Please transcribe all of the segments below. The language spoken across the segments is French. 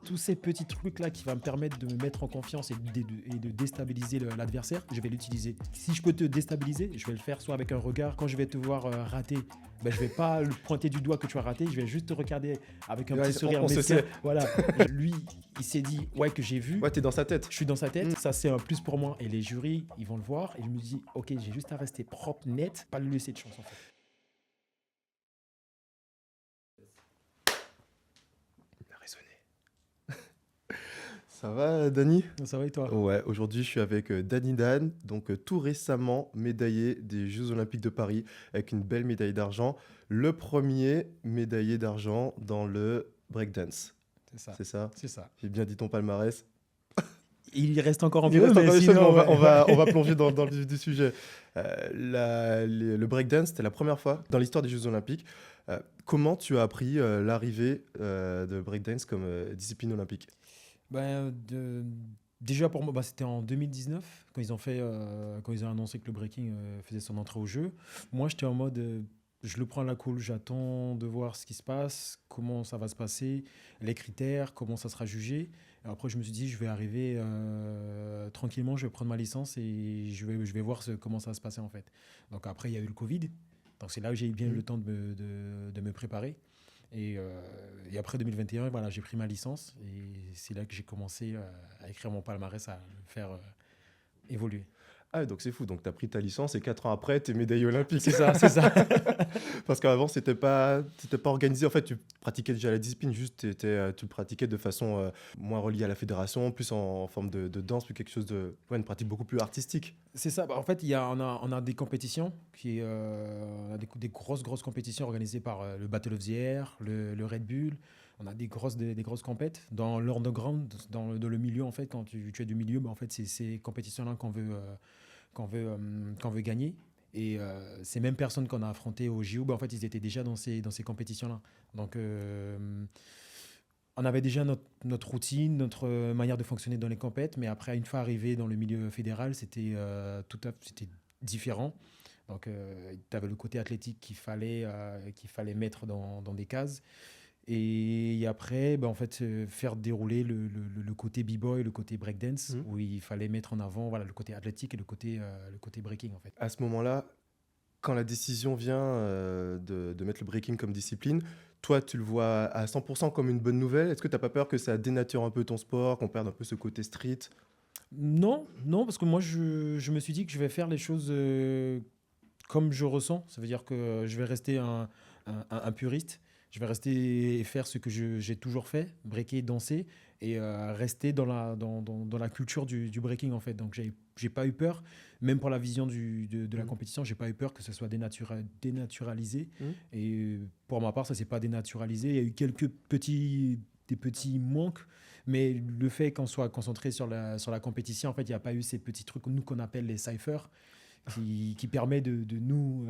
tous ces petits trucs-là qui vont me permettre de me mettre en confiance et de déstabiliser l'adversaire, je vais l'utiliser. Si je peux te déstabiliser, je vais le faire soit avec un regard. Quand je vais te voir rater, ben, je vais pas le pointer du doigt que tu as raté, je vais juste te regarder avec un Ouais, petit sourire on se mesquin. sait. Voilà. Lui, il s'est dit, ouais, que j'ai vu. Ouais, t'es dans sa tête. Je suis dans sa tête, ça c'est un plus pour moi. Et les jurys, ils vont le voir. Et je me dis, ok, j'ai juste à rester propre, net, pas lui laisser de chance en fait. Il a résonné. Ça va, Dany? Ça va et toi? Ouais, aujourd'hui je suis avec Dany Dan, donc tout récemment médaillé des Jeux Olympiques de Paris avec une belle médaille d'argent. Le premier médaillé d'argent dans le breakdance. C'est ça. C'est ça? C'est ça. J'ai bien dit ton palmarès. Il reste encore un Il peu, reste mais encore des sinon, choses, mais ouais. on va plonger dans le vif du sujet. Le breakdance, c'était la première fois dans l'histoire des Jeux Olympiques. Comment tu as appris l'arrivée de breakdance comme discipline olympique? Ben, déjà pour moi, bah, c'était en 2019 quand quand ils ont annoncé que le breaking faisait son entrée au jeu. Moi, j'étais en mode, je le prends à la cool, j'attends de voir ce qui se passe, comment ça va se passer, les critères, comment ça sera jugé. Et après, je me suis dit, je vais arriver tranquillement, je vais prendre ma licence et je vais voir comment ça va se passer en fait. Donc après, il y a eu le Covid, donc c'est là où j'ai eu bien le temps de me préparer. Et après 2021, voilà, j'ai pris ma licence et c'est là que j'ai commencé à écrire mon palmarès, à le faire évoluer. Ah, donc c'est fou. Donc, tu as pris ta licence et 4 ans après, tu es médaillé olympique. C'est ça, c'est ça. Parce qu'avant, c'était pas organisé. En fait, tu pratiquais déjà la discipline, juste tu le pratiquais de façon moins reliée à la fédération, plus en forme de danse, plus quelque chose de. Ouais, une pratique beaucoup plus artistique. C'est ça. Bah, en fait, on a des compétitions, on a des grosses compétitions organisées par le Battle of the Air, le Red Bull. On a des grosses compètes. Dans l'underground, dans le milieu, en fait, quand tu es du milieu, bah, en fait, c'est ces compétitions-là qu'on veut gagner. Et ces mêmes personnes qu'on a affrontées au JO, bah, en fait, ils étaient déjà dans ces compétitions-là. Donc, on avait déjà notre routine, notre manière de fonctionner dans les compètes, mais après, une fois arrivé dans le milieu fédéral, c'était c'était différent. Donc, tu avais le côté athlétique qu'il fallait mettre dans des cases. Et après, ben, en fait, faire dérouler le côté b-boy, le côté breakdance, où il fallait mettre en avant voilà, le côté athlétique et le côté breaking, en fait. À ce moment-là, quand la décision vient de mettre le breaking comme discipline, toi, tu le vois à 100% comme une bonne nouvelle. Est-ce que tu n'as pas peur que ça dénature un peu ton sport, qu'on perde un peu ce côté street? Non, non, parce que moi, je me suis dit que je vais faire les choses comme je ressens. Ça veut dire que je vais rester un puriste. Je vais rester et faire ce que j'ai toujours fait, breaker, danser, et rester dans la culture du breaking, en fait. Donc, j'ai pas eu peur, même pour la vision de la compétition, j'ai pas eu peur que ce soit dénaturalisé. Et pour ma part, ça s'est pas dénaturalisé. Il y a eu des petits manques, mais le fait qu'on soit concentré sur la compétition, en fait, il n'y a pas eu ces petits trucs, nous, qu'on appelle les cyphers, qui permet de nous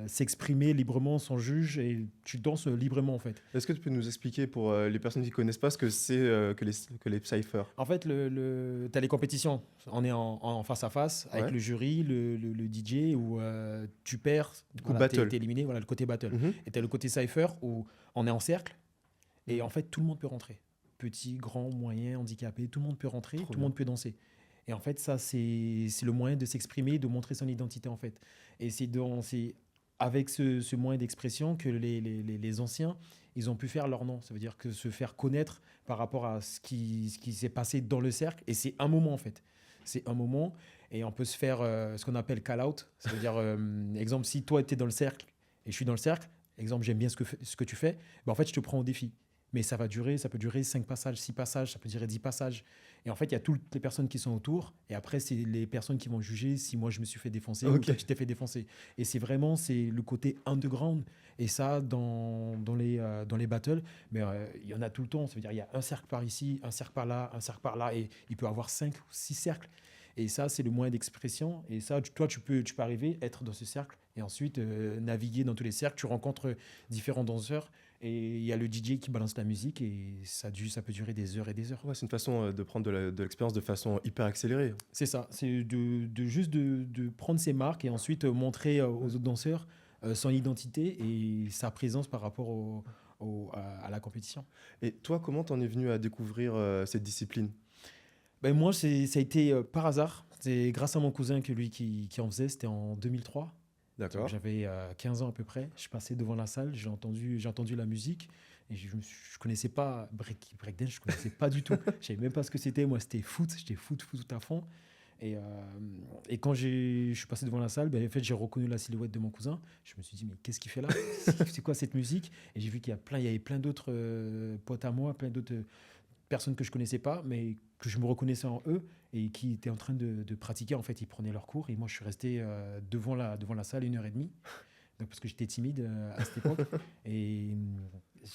s'exprimer librement sans juge, et tu danses librement en fait. Est-ce que tu peux nous expliquer pour les personnes qui ne connaissent pas ce que c'est que les cyphers? En fait, tu as les compétitions, on est en face à face avec Ouais. le jury, le DJ, où tu perds, Du coup, voilà, battle. t'es éliminé, voilà le côté battle. Et tu as le côté cypher où on est en cercle et en fait tout le monde peut rentrer. Petit, grand, moyen, handicapé, tout le monde peut rentrer, tout le monde peut danser. Et en fait, ça, c'est le moyen de s'exprimer, de montrer son identité, en fait. Et c'est avec ce moyen d'expression que les anciens, ils ont pu faire leur nom. Ça veut dire que se faire connaître par rapport à ce qui s'est passé dans le cercle. Et c'est un moment, en fait. C'est un moment. Et on peut se faire ce qu'on appelle call-out. Ça veut dire, exemple, si toi, tu es dans le cercle et je suis dans le cercle, exemple, j'aime bien ce que tu fais, ben, en fait, je te prends au défi. Mais ça peut durer 5 passages, 6 passages, ça peut durer 10 passages. Et en fait, il y a toutes les personnes qui sont autour. Et après, c'est les personnes qui vont juger si moi, je me suis fait défoncer ou toi, tu t'es fait défoncer. Et c'est le côté underground. Et ça, dans les battles, mais il y en a tout le temps. Ça veut dire il y a un cercle par ici, un cercle par là, un cercle par là. Et il peut y avoir 5 ou 6 cercles. Et ça, c'est le moyen d'expression. Et ça, toi, tu peux arriver, être dans ce cercle et ensuite naviguer dans tous les cercles. Tu rencontres différents danseurs. Et il y a le DJ qui balance la musique et ça peut durer des heures et des heures. Ouais, c'est une façon de prendre de l'expérience de façon hyper accélérée. C'est ça, c'est juste de prendre ses marques et ensuite montrer aux autres danseurs son identité et sa présence par rapport à la compétition. Et toi, comment t'en es venu à découvrir cette discipline? Ben, moi, ça a été par hasard. C'est grâce à mon cousin que lui qui en faisait. C'était en 2003. Donc, D'accord. j'avais 15 ans à peu près. Je passais devant la salle, j'ai entendu la musique et je connaissais pas breakdance, je connaissais pas du tout. Je savais même pas ce que c'était. Moi, j'étais foot tout à fond. Et, euh, et quand je suis passé devant la salle, ben, en fait, j'ai reconnu la silhouette de mon cousin. Je me suis dit, mais qu'est-ce qu'il fait là? C'est quoi cette musique? Et j'ai vu il y avait plein d'autres potes à moi, plein d'autres personnes que je connaissais pas, mais que je me reconnaissais en eux et qui étaient en train de pratiquer. En fait, ils prenaient leurs cours et moi, je suis resté devant la salle 1 heure et demie. Donc, parce que j'étais timide à cette époque. Et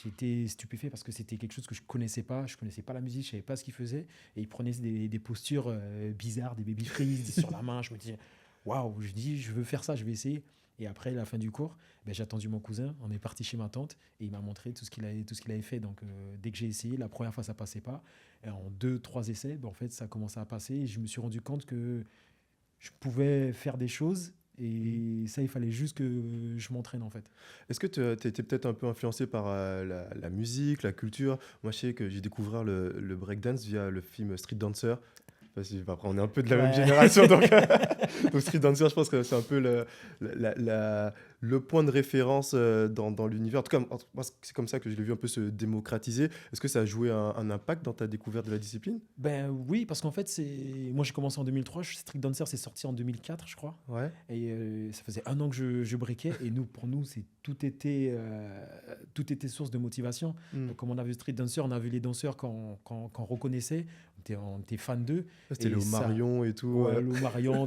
j'étais stupéfait parce que c'était quelque chose que je connaissais pas. Je connaissais pas la musique, je savais pas ce qu'ils faisaient. Et ils prenaient des postures bizarres, des baby freeze sur la main. Je me disais, waouh, je dis, je veux faire ça, je vais essayer. Et après, à la fin du cours, ben, j'ai attendu mon cousin. On est parti chez ma tante et il m'a montré tout ce qu'il avait fait. Donc, dès que j'ai essayé, la première fois, ça passait pas. Et en 2, 3 essais, ben, en fait, ça commençait à passer. Et je me suis rendu compte que je pouvais faire des choses. Et ça, il fallait juste que je m'entraîne, en fait. Est-ce que tu étais peut-être un peu influencé par la musique, la culture? Moi, je sais que j'ai découvert le breakdance via le film Street Dancer. Après, on est un peu de la même Ouais. génération, donc, donc Street Dancer, je pense que c'est un peu le point de référence dans l'univers. En tout cas, moi, c'est comme ça que je l'ai vu un peu se démocratiser. Est-ce que ça a joué un impact dans ta découverte de la discipline? Ben oui, parce qu'en fait, moi j'ai commencé en 2003, Street Dancer c'est sorti en 2004, je crois. Ouais. Et ça faisait 1 an que je breakais. Et pour nous, tout était source de motivation. Hmm. Donc, comme on a vu Street Dancer, on a vu les danseurs qu'on reconnaissait. On était fan d'eux. C'était Et le ça, Marion et tout. ouais, Lou Marion,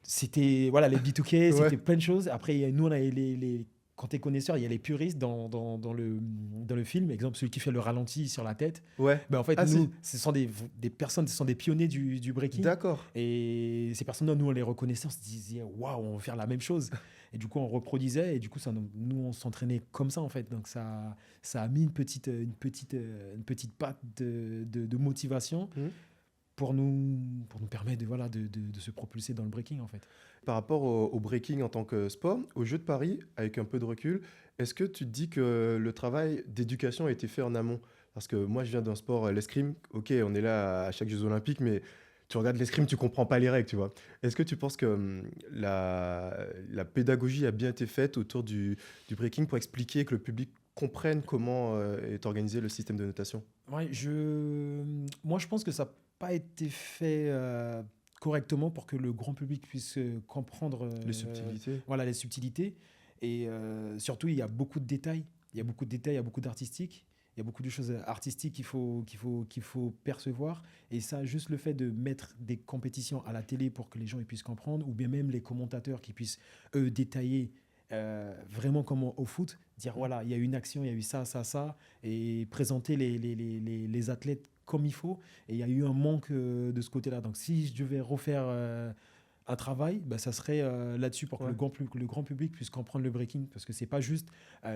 c'était voilà, les B2K, Ouais. c'était plein de choses. Après, nous, on avait quand tu es connaisseur, il y a les puristes dans le film. Exemple, celui qui fait le ralenti sur la tête. Ouais. Ben, en fait, Ah, nous, si. ce sont des personnes, ce sont des pionniers du breaking. D'accord. Et ces personnes-là, nous, on les reconnaissait, on se disait, waouh, on va faire la même chose. Et du coup, on reproduisait, et du coup, nous, on s'entraînait comme ça, en fait. Donc, ça a mis une petite patte de motivation Hmm. pour nous permettre de se propulser dans le breaking, en fait. Par rapport au breaking en tant que sport, aux Jeux de Paris, avec un peu de recul, est-ce que tu te dis que le travail d'éducation a été fait en amont? Parce que moi, je viens d'un sport, l'escrime. Ok, on est là à chaque Jeux Olympiques, mais tu regardes l'escrime, tu comprends pas les règles, tu vois. Est-ce que tu penses que la pédagogie a bien été faite autour du breaking pour expliquer que le public comprenne comment est organisé le système de notation? Ouais, moi, je pense que ça n'a pas été fait correctement pour que le grand public puisse comprendre Les subtilités? voilà, les subtilités. Et surtout, il y a beaucoup de détails. Il y a beaucoup de détails, il y a beaucoup d'artistique. Il y a beaucoup de choses artistiques qu'il faut percevoir. Et ça, juste le fait de mettre des compétitions à la télé pour que les gens ils puissent comprendre, ou bien même les commentateurs qui puissent, eux, détailler vraiment comme au foot, dire voilà, il y a eu une action, il y a eu ça, ça, ça, et présenter les athlètes comme il faut. Et il y a eu un manque de ce côté-là. Donc si je devais refaire un travail, bah, ça serait là-dessus pour que Ouais. le grand public puisse comprendre le breaking. Parce que c'est pas juste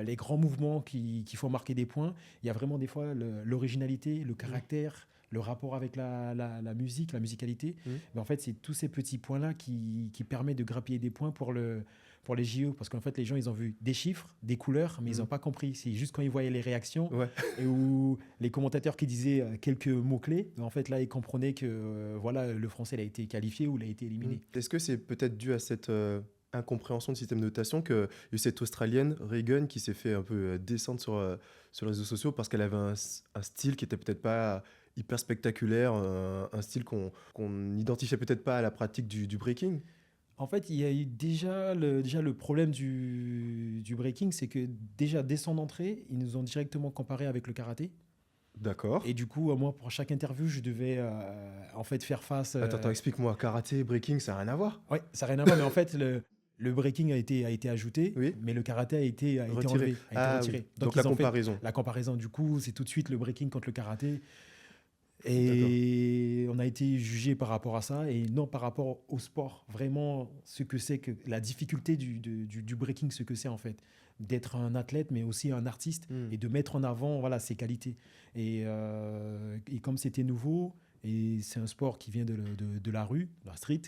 les grands mouvements qui font marquer des points. Il y a vraiment des fois l'originalité, le caractère, le rapport avec la musique, la musicalité. Mais en fait, c'est tous ces petits points-là qui permettent de grappiller des points pour les JO. Parce qu'en fait, les gens, ils ont vu des chiffres, des couleurs, mais ils n'ont pas compris. C'est juste quand ils voyaient les réactions Ouais. et où les commentateurs qui disaient quelques mots-clés, en fait, là, ils comprenaient que voilà, le français il a été qualifié ou il a été éliminé. Est-ce que c'est peut-être dû à cette incompréhension de système de notation qu'il y a eu cette Australienne, Reagan, qui s'est fait un peu descendre sur les réseaux sociaux parce qu'elle avait un style qui était peut-être pas hyper spectaculaire, un style qu'on n'identifiait peut-être pas à la pratique du breaking? En fait, il y a eu déjà le problème du breaking, c'est que déjà, dès son entrée, ils nous ont directement comparé avec le karaté. D'accord. Et du coup, moi, pour chaque interview, je devais en fait faire face. Attends, explique-moi. Karaté, breaking, ça n'a rien à voir? Ouais, ça n'a rien à voir, mais en fait, le breaking a été ajouté, Oui. mais le karaté a été Retiré. enlevé, a été Ah retiré. oui. Donc la ils ont fait comparaison. la comparaison, du coup, c'est tout de suite le breaking contre le karaté. D'accord. Et on a été jugé par rapport à ça et non par rapport au sport. Vraiment, ce que c'est que la difficulté du breaking, ce que c'est en fait. D'être un athlète, mais aussi un artiste et de mettre en avant voilà, ses qualités. Et comme c'était nouveau, et c'est un sport qui vient de la rue, de la street,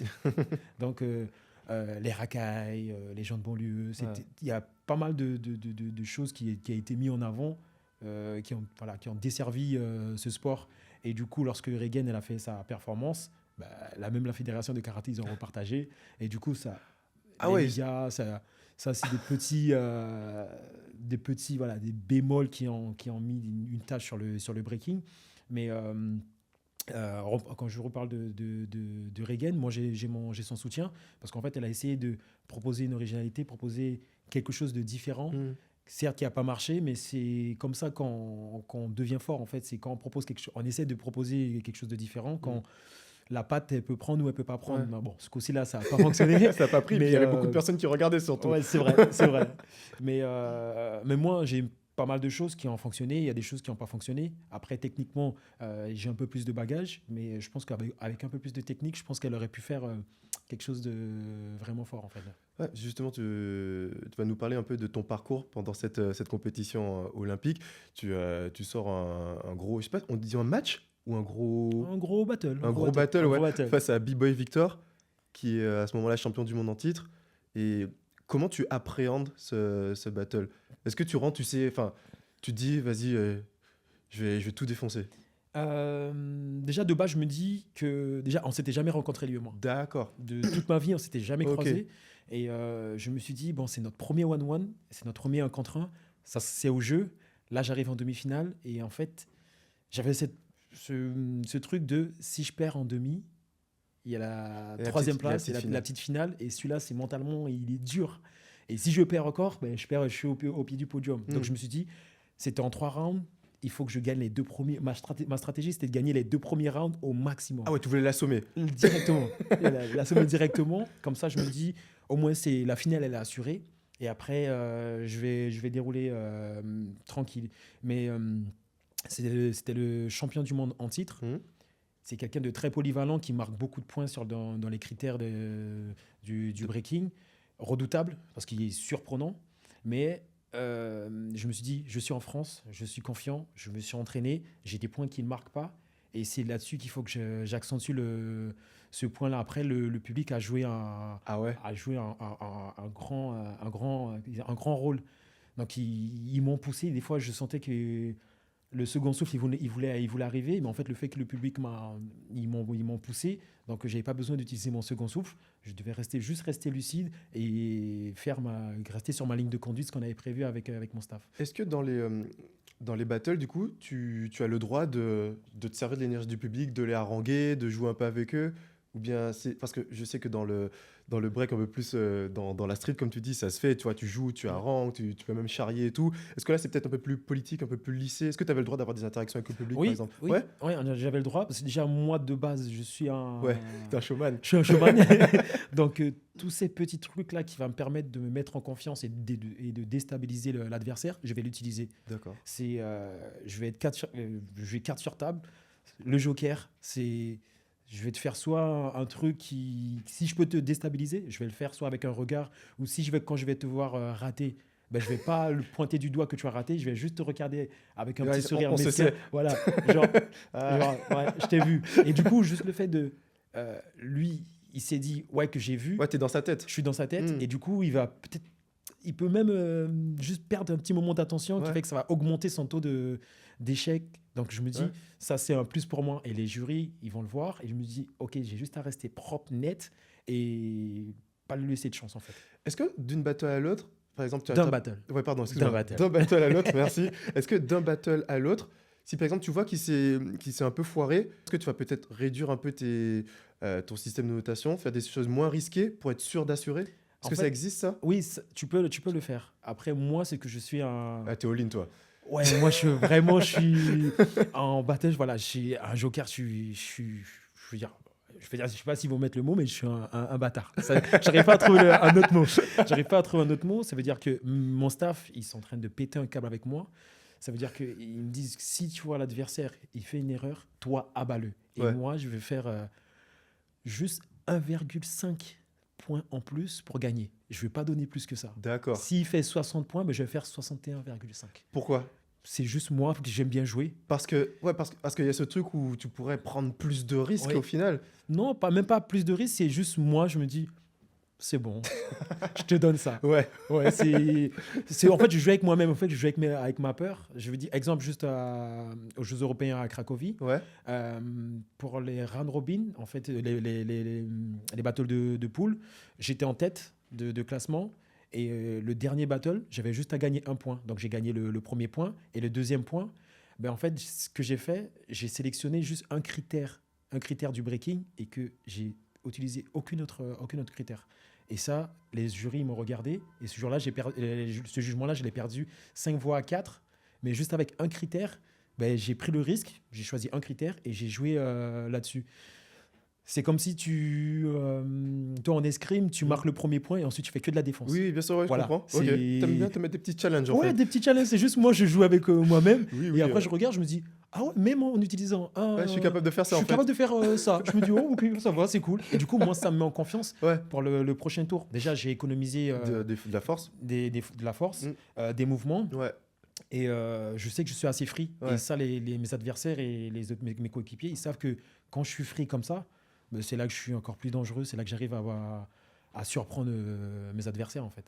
donc les racailles, les gens de banlieue, il y a pas mal de choses qui a été mis en avant, qui ont desservi ce sport. Et du coup, lorsque Regan elle a fait sa performance, bah, la fédération de karaté, ils ont repartagé. Et du coup, ça, les médias, ça c'est des petits des bémols qui ont mis une tâche sur le breaking. Mais quand je reparle de Regan, moi j'ai son soutien parce qu'en fait elle a essayé de proposer une originalité, proposer quelque chose de différent. Certes qui n'a pas marché, mais c'est comme ça qu'on devient fort en fait. C'est quand on propose quelque chose, on essaie de proposer quelque chose de différent. Quand la patte elle peut prendre ou elle peut pas prendre. Ouais. Bon, ce coup-ci là ça n'a pas fonctionné. Ça n'a pas pris. Mais il y avait beaucoup de personnes qui regardaient surtout. Ouais, c'est vrai. Mais moi j'ai pas mal de choses qui ont fonctionné, il y a des choses qui n'ont pas fonctionné. Après, techniquement, j'ai un peu plus de bagages, mais je pense qu'avec un peu plus de technique, je pense qu'elle aurait pu faire quelque chose de vraiment fort, en fait. Ouais, justement, tu vas nous parler un peu de ton parcours pendant cette compétition olympique. Tu sors un gros, je sais pas, on dit un match ou un gros battle. Un gros battle, face à B-Boy Victor, qui est à ce moment-là champion du monde en titre. Et comment tu appréhendes ce battle ? Est-ce que tu rentres, tu sais, enfin, tu te dis, vas-y, je vais tout défoncer. Déjà, de base, je me dis que déjà, on s'était jamais rencontrés, lui et moi. D'accord. De toute ma vie, on s'était jamais croisés. Et je me suis dit, bon, c'est notre premier 1-1, c'est notre premier 1 contre 1. Ça, c'est au jeu. Là, j'arrive en demi-finale. Et en fait, j'avais ce truc de si je perds en demi, il y a la troisième place, c'est la petite finale. Et celui-là, c'est mentalement, il est dur. Et si je perds encore, je suis au pied du podium. Donc, je me suis dit, c'était en 3 rounds. Il faut que je gagne les 2 premiers. Ma stratégie, c'était de gagner les 2 premiers rounds au maximum. Ah ouais, tu voulais l'assommer directement. L'assommer directement. Comme ça, je me dis, au moins, la finale, elle est assurée. Et après, je vais dérouler tranquille. Mais c'était le champion du monde en titre. C'est quelqu'un de très polyvalent qui marque beaucoup de points dans les critères du breaking. Redoutable, parce qu'il est surprenant. Mais je me suis dit, je suis en France, je suis confiant, je me suis entraîné, j'ai des points qu'il ne marque pas. Et c'est là-dessus qu'il faut que j'accentue ce point-là. Après, le public a joué un grand rôle. Donc, ils m'ont poussé. Des fois, je sentais que le second souffle, il voulait arriver. Mais en fait, le fait que le public ils m'ont poussé, donc je n'avais pas besoin d'utiliser mon second souffle. Je devais rester lucide et rester sur ma ligne de conduite, ce qu'on avait prévu avec mon staff. Est-ce que dans les battles, du coup, tu as le droit de te servir de l'énergie du public, de les haranguer, de jouer un peu avec eux ? Ou bien c'est parce que je sais que dans le break un peu plus dans la street, comme tu dis, ça se fait, tu vois, tu joues, tu harangues, tu peux même charrier et tout. Est-ce que là c'est peut-être un peu plus politique, un peu plus lissé ? Est-ce que tu avais le droit d'avoir des interactions avec le public, par exemple ? Oui, j'avais le droit parce que déjà moi de base je suis t'es un showman. Je suis un showman. Donc tous ces petits trucs là qui vont me permettre de me mettre en confiance et de déstabiliser l'adversaire, je vais l'utiliser. D'accord. Je vais carte sur table. Le joker, c'est je vais te faire soit un truc qui, si je peux te déstabiliser, je vais le faire soit avec un regard, ou quand je vais te voir rater, je ne vais pas le pointer du doigt que tu as raté, je vais juste te regarder avec un petit sourire mesquin. Voilà, je t'ai vu. Et du coup, juste le fait de... lui, il s'est dit, que j'ai vu. Ouais, t'es dans sa tête. Je suis dans sa tête, et du coup, il peut même juste perdre un petit moment d'attention qui fait que ça va augmenter son taux d'échec. Donc, je me dis, ça, c'est un plus pour moi. Et les jurys, ils vont le voir. Et je me dis, OK, j'ai juste à rester propre, net et pas lui laisser de chance, en fait. Est-ce que d'une battle à l'autre, par exemple... D'un battle. Ouais, pardon, excuse-moi. D'un battle à l'autre, merci. Est-ce que d'un battle à l'autre, si par exemple tu vois qu'il s'est un peu foiré, est-ce que tu vas peut-être réduire un peu ton système de notation, faire des choses moins risquées pour être sûr d'assurer ? Est-ce que ça existe, ça ? Oui, tu peux le faire. Après, moi, c'est que je suis un... Ah, t'es all-in, toi. Ouais, moi, je suis en battle. Voilà, je suis un joker. Je sais pas s'ils vont mettre le mot, mais je suis un bâtard. J'arrive pas à trouver un autre mot. Ça veut dire que mon staff, ils sont en train de péter un câble avec moi. Ça veut dire qu'ils me disent, si tu vois l'adversaire, il fait une erreur, toi, abat-le. Et moi, je vais faire juste 1,5 points en plus pour gagner. Je ne vais pas donner plus que ça. D'accord. S'il fait 60 points, je vais faire 61,5. Pourquoi ? C'est juste moi que j'aime bien jouer. Parce qu'il y a ce truc où tu pourrais prendre plus de risques au final. Non, même pas plus de risques. C'est juste moi, je me dis, c'est bon, je te donne ça. Ouais. Ouais, en fait, je joue avec moi-même. En fait, je joue avec ma peur. Je veux dire, exemple, juste aux Jeux européens à Cracovie. Ouais. Pour les round robin, en fait, les battles de poule, j'étais en tête de classement. Et le dernier battle, j'avais juste à gagner un point. Donc, j'ai gagné le premier point. Et le deuxième point, ben, en fait, ce que j'ai fait, j'ai sélectionné juste un critère du breaking et que j'ai utilisé aucun autre critère. Et ça, les jurys m'ont regardé. Et ce jour-là, ce jugement-là, je l'ai perdu 5 voix à 4. Mais juste avec un critère, ben, j'ai pris le risque. J'ai choisi un critère et j'ai joué là-dessus. C'est comme si toi, en escrime, tu marques le premier point et ensuite tu fais que de la défense. Oui, bien sûr, ouais, voilà. Je comprends. Ok. T'aimes bien te mettre des petits challenges, en fait. Ouais, des petits challenges. C'est juste moi, je joue avec moi-même. Oui, et après, je regarde, je me dis, ah ouais, même en utilisant je suis capable de faire ça, je suis capable de faire ça. Je me dis, oh, ok, ça va, c'est cool. Et du coup, moi, ça me met en confiance pour le prochain tour. Déjà, j'ai économisé de la force. De la force, des mouvements. Ouais. Et je sais que je suis assez free. Et ça, mes adversaires et mes coéquipiers, ils savent que quand je suis free comme ça, c'est là que je suis encore plus dangereux. C'est là que j'arrive à surprendre mes adversaires, en fait.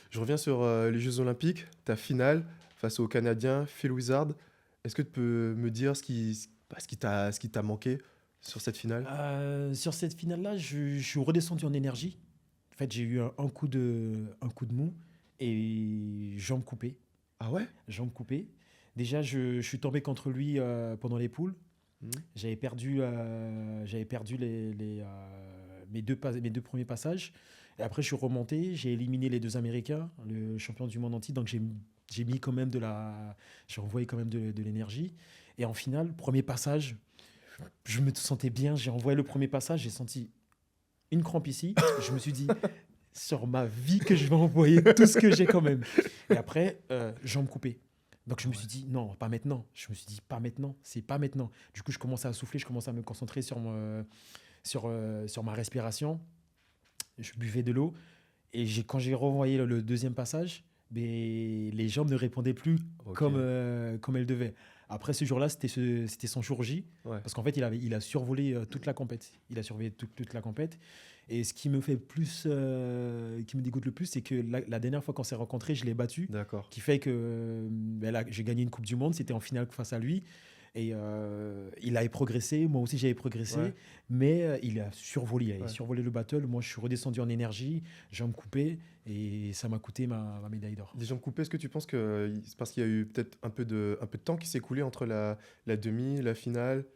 Je reviens sur les Jeux Olympiques, ta finale face au Canadien Phil Wizard. Est-ce que tu peux me dire ce qui t'a manqué sur cette finale? Sur cette finale-là, je suis redescendu en énergie. En fait, j'ai eu un coup de mou et jambes coupées. Ah ouais? Jambes coupées. Déjà, je suis tombé contre lui pendant les poules. J'avais perdu mes deux premiers passages. Et après, je suis remonté. J'ai éliminé les 2 Américains, le champion du monde entier. Donc, j'ai mis quand même j'ai envoyé quand même de l'énergie. Et en finale, premier passage, je me sentais bien. J'ai envoyé le premier passage. J'ai senti une crampe ici. Je me suis dit, sur ma vie, que je vais envoyer tout ce que j'ai quand même. Et après, jambes coupées. Donc, je me suis dit, non, pas maintenant. Je me suis dit, pas maintenant, c'est pas maintenant. Du coup, je commençais à souffler, je commençais à me concentrer sur ma respiration. Je buvais de l'eau. Et quand j'ai renvoyé le deuxième passage, les jambes ne répondaient plus comme elles devaient. Après, ce jour-là, c'était son jour J. Parce qu'en fait, il a survolé toute la compète. Il a survolé toute la compète. Et ce qui me dégoûte le plus, c'est que la dernière fois qu'on s'est rencontrés, je l'ai battu. D'accord. Qui fait que j'ai gagné une Coupe du Monde. C'était en finale face à lui. Et il avait progressé. Moi aussi, j'avais progressé. Mais il a survolé. Il a survolé le battle. Moi, je suis redescendu en énergie. Jambes coupées. Et ça m'a coûté ma médaille d'or. Des jambes coupées, est-ce que tu penses que c'est parce qu'il y a eu peut-être un peu de temps qui s'est écoulé entre la demi, la finale?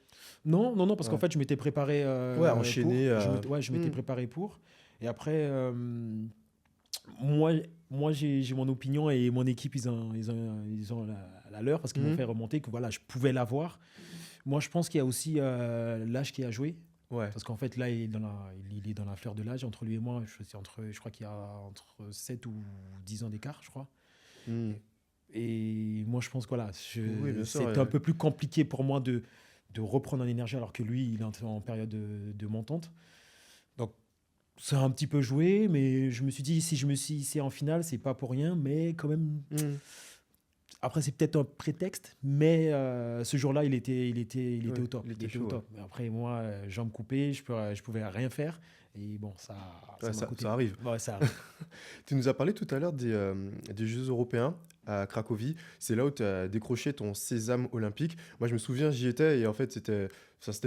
Non, parce qu'en fait, je m'étais préparé. Enchaîné. Je m'étais préparé pour. Et après, moi j'ai mon opinion et mon équipe, ils ont la leur parce qu'ils m'ont fait remonter que voilà, je pouvais l'avoir. Moi, je pense qu'il y a aussi l'âge qui a joué. Parce qu'en fait, là, il est dans la fleur de l'âge. Entre lui et moi, je crois qu'il y a entre 7 ou 10 ans d'écart, je crois. Et moi, je pense que voilà, c'était un peu plus compliqué pour moi de reprendre en énergie alors que lui, il est en période de montante. Donc, ça a un petit peu joué, mais je me suis dit, si je me suis hissé en finale, c'est pas pour rien, mais quand même... Après, c'est peut-être un prétexte, mais ce jour-là, il était au top. Il était au top. Après, moi, jambes coupées, je pouvais rien faire. Et bon, ça m'a coûté. Ça arrive. Ouais, ça arrive. Tu nous as parlé tout à l'heure des Jeux européens à Cracovie. C'est là où tu as décroché ton sésame olympique. Moi, je me souviens, j'y étais et en fait, c'était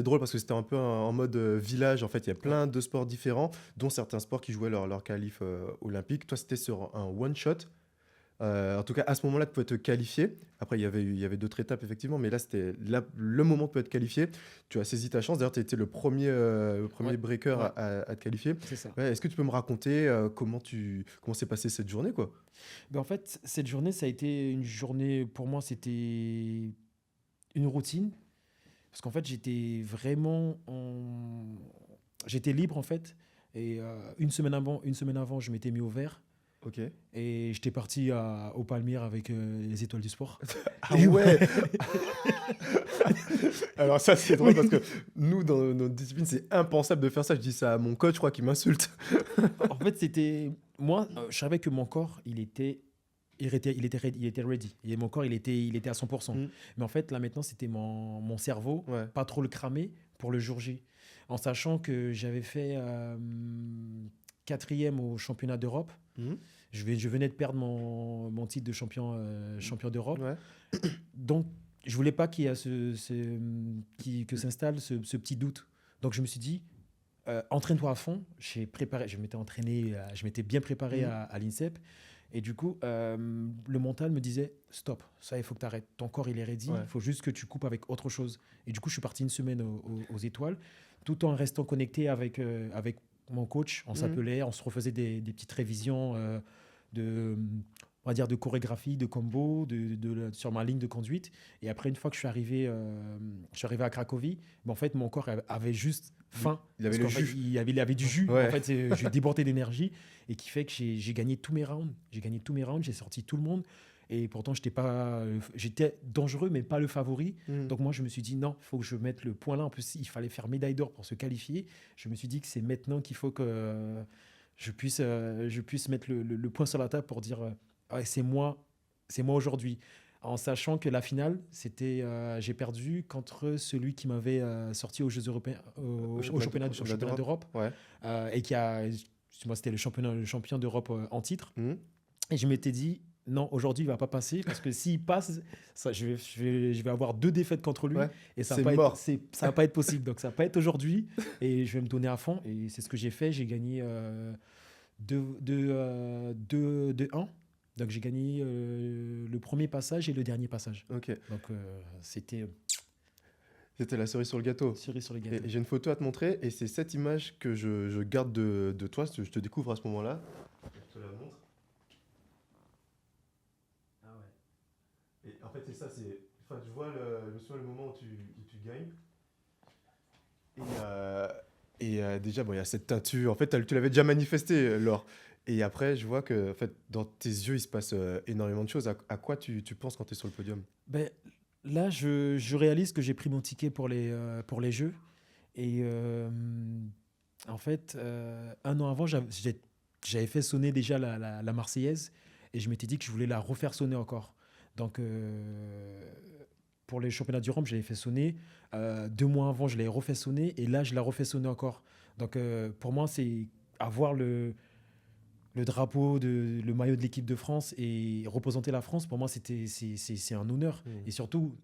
drôle parce que c'était un peu en mode village. En fait, il y a plein de sports différents, dont certains sports qui jouaient leur qualif olympique. Toi, c'était sur un one-shot. En tout cas, à ce moment-là, tu pouvais te qualifier. Après, il y avait d'autres étapes, effectivement, mais là, c'était le moment où tu pouvais te qualifier. Tu as saisi ta chance. D'ailleurs, tu étais le premier breaker à te qualifier. C'est ça. Est-ce que tu peux me raconter comment s'est passée cette journée, quoi? En fait, cette journée, ça a été une journée, pour moi, c'était une routine. Parce qu'en fait, j'étais libre, en fait. Et une semaine avant, je m'étais mis au vert. Ok. Et j'étais parti au Palmyre avec les étoiles du sport. Ah ouais. Alors ça, c'est drôle parce que nous, dans notre discipline, c'est impensable de faire ça. Je dis ça à mon coach, je crois qu'il m'insulte. En fait, moi, je savais que mon corps, il était ready. Et mon corps, il était à 100%. Mais en fait, là, maintenant, c'était mon cerveau, pas trop le cramer pour le jour J. En sachant que j'avais fait 4e au championnat d'Europe. Je venais de perdre mon titre de champion d'Europe. Ouais. Donc, je voulais pas qu'il y ait que s'installe ce petit doute. Donc, je me suis dit, entraîne-toi à fond. Je m'étais entraîné, je m'étais bien préparé à l'INSEP. Et du coup, le mental me disait, stop, ça, il faut que tu arrêtes. Ton corps, il est ready. Il faut juste que tu coupes avec autre chose. Et du coup, je suis parti une semaine aux étoiles, tout en restant connecté avec mon coach. On s'appelait, on se refaisait des petites révisions on va dire de chorégraphie, de combo, sur ma ligne de conduite. Et après, une fois que je suis arrivé à Cracovie, en fait, mon corps avait juste faim. Il avait le jus. Il avait du jus. Ouais. En fait, j'ai débordé d'énergie et qui fait que j'ai gagné tous mes rounds. J'ai sorti tout le monde. Et pourtant, j'étais dangereux, mais pas le favori. Donc moi, je me suis dit, non, il faut que je mette le point là. En plus, il fallait faire médaille d'or pour se qualifier. Je me suis dit que c'est maintenant qu'il faut que je puisse mettre le point sur la table pour dire c'est moi aujourd'hui, en sachant que la finale j'ai perdu contre celui qui m'avait sorti aux Jeux européens au championnat d'Europe et moi c'était le champion d'Europe en titre. Et je m'étais dit non, aujourd'hui il va pas passer parce que s'il passe je vais avoir 2 défaites contre lui et ça va pas être possible. Donc ça va pas être aujourd'hui et je vais me donner à fond et c'est ce que j'ai fait. J'ai gagné 2-1. Donc j'ai gagné le premier passage et le dernier passage. Ok. Donc c'était la cerise sur le gâteau. Cerise sur le gâteau. Et j'ai une photo à te montrer et c'est cette image que je garde de toi. Je te découvre à ce moment-là. Je te la montre. Ah ouais. Et en fait c'est ça, enfin, tu vois le moment où tu gagnes. Et déjà, il y a cette teinture. En fait, tu l'avais déjà manifesté, Laure. Et après, je vois que en fait, dans tes yeux, il se passe énormément de choses. À quoi tu penses quand tu es sur le podium ? Là, je réalise que j'ai pris mon ticket pour les Jeux. Et en fait, 1 an avant, j'avais fait sonner déjà la Marseillaise. Et je m'étais dit que je voulais la refaire sonner encore. Donc, pour les championnats du Rhum, je l'avais fait sonner. 2 mois avant, je l'avais refait sonner. Et là, je la refais sonner encore. Donc, pour moi, c'est avoir le drapeau, le maillot de l'équipe de France et représenter la France, pour moi, c'est un honneur. Et surtout,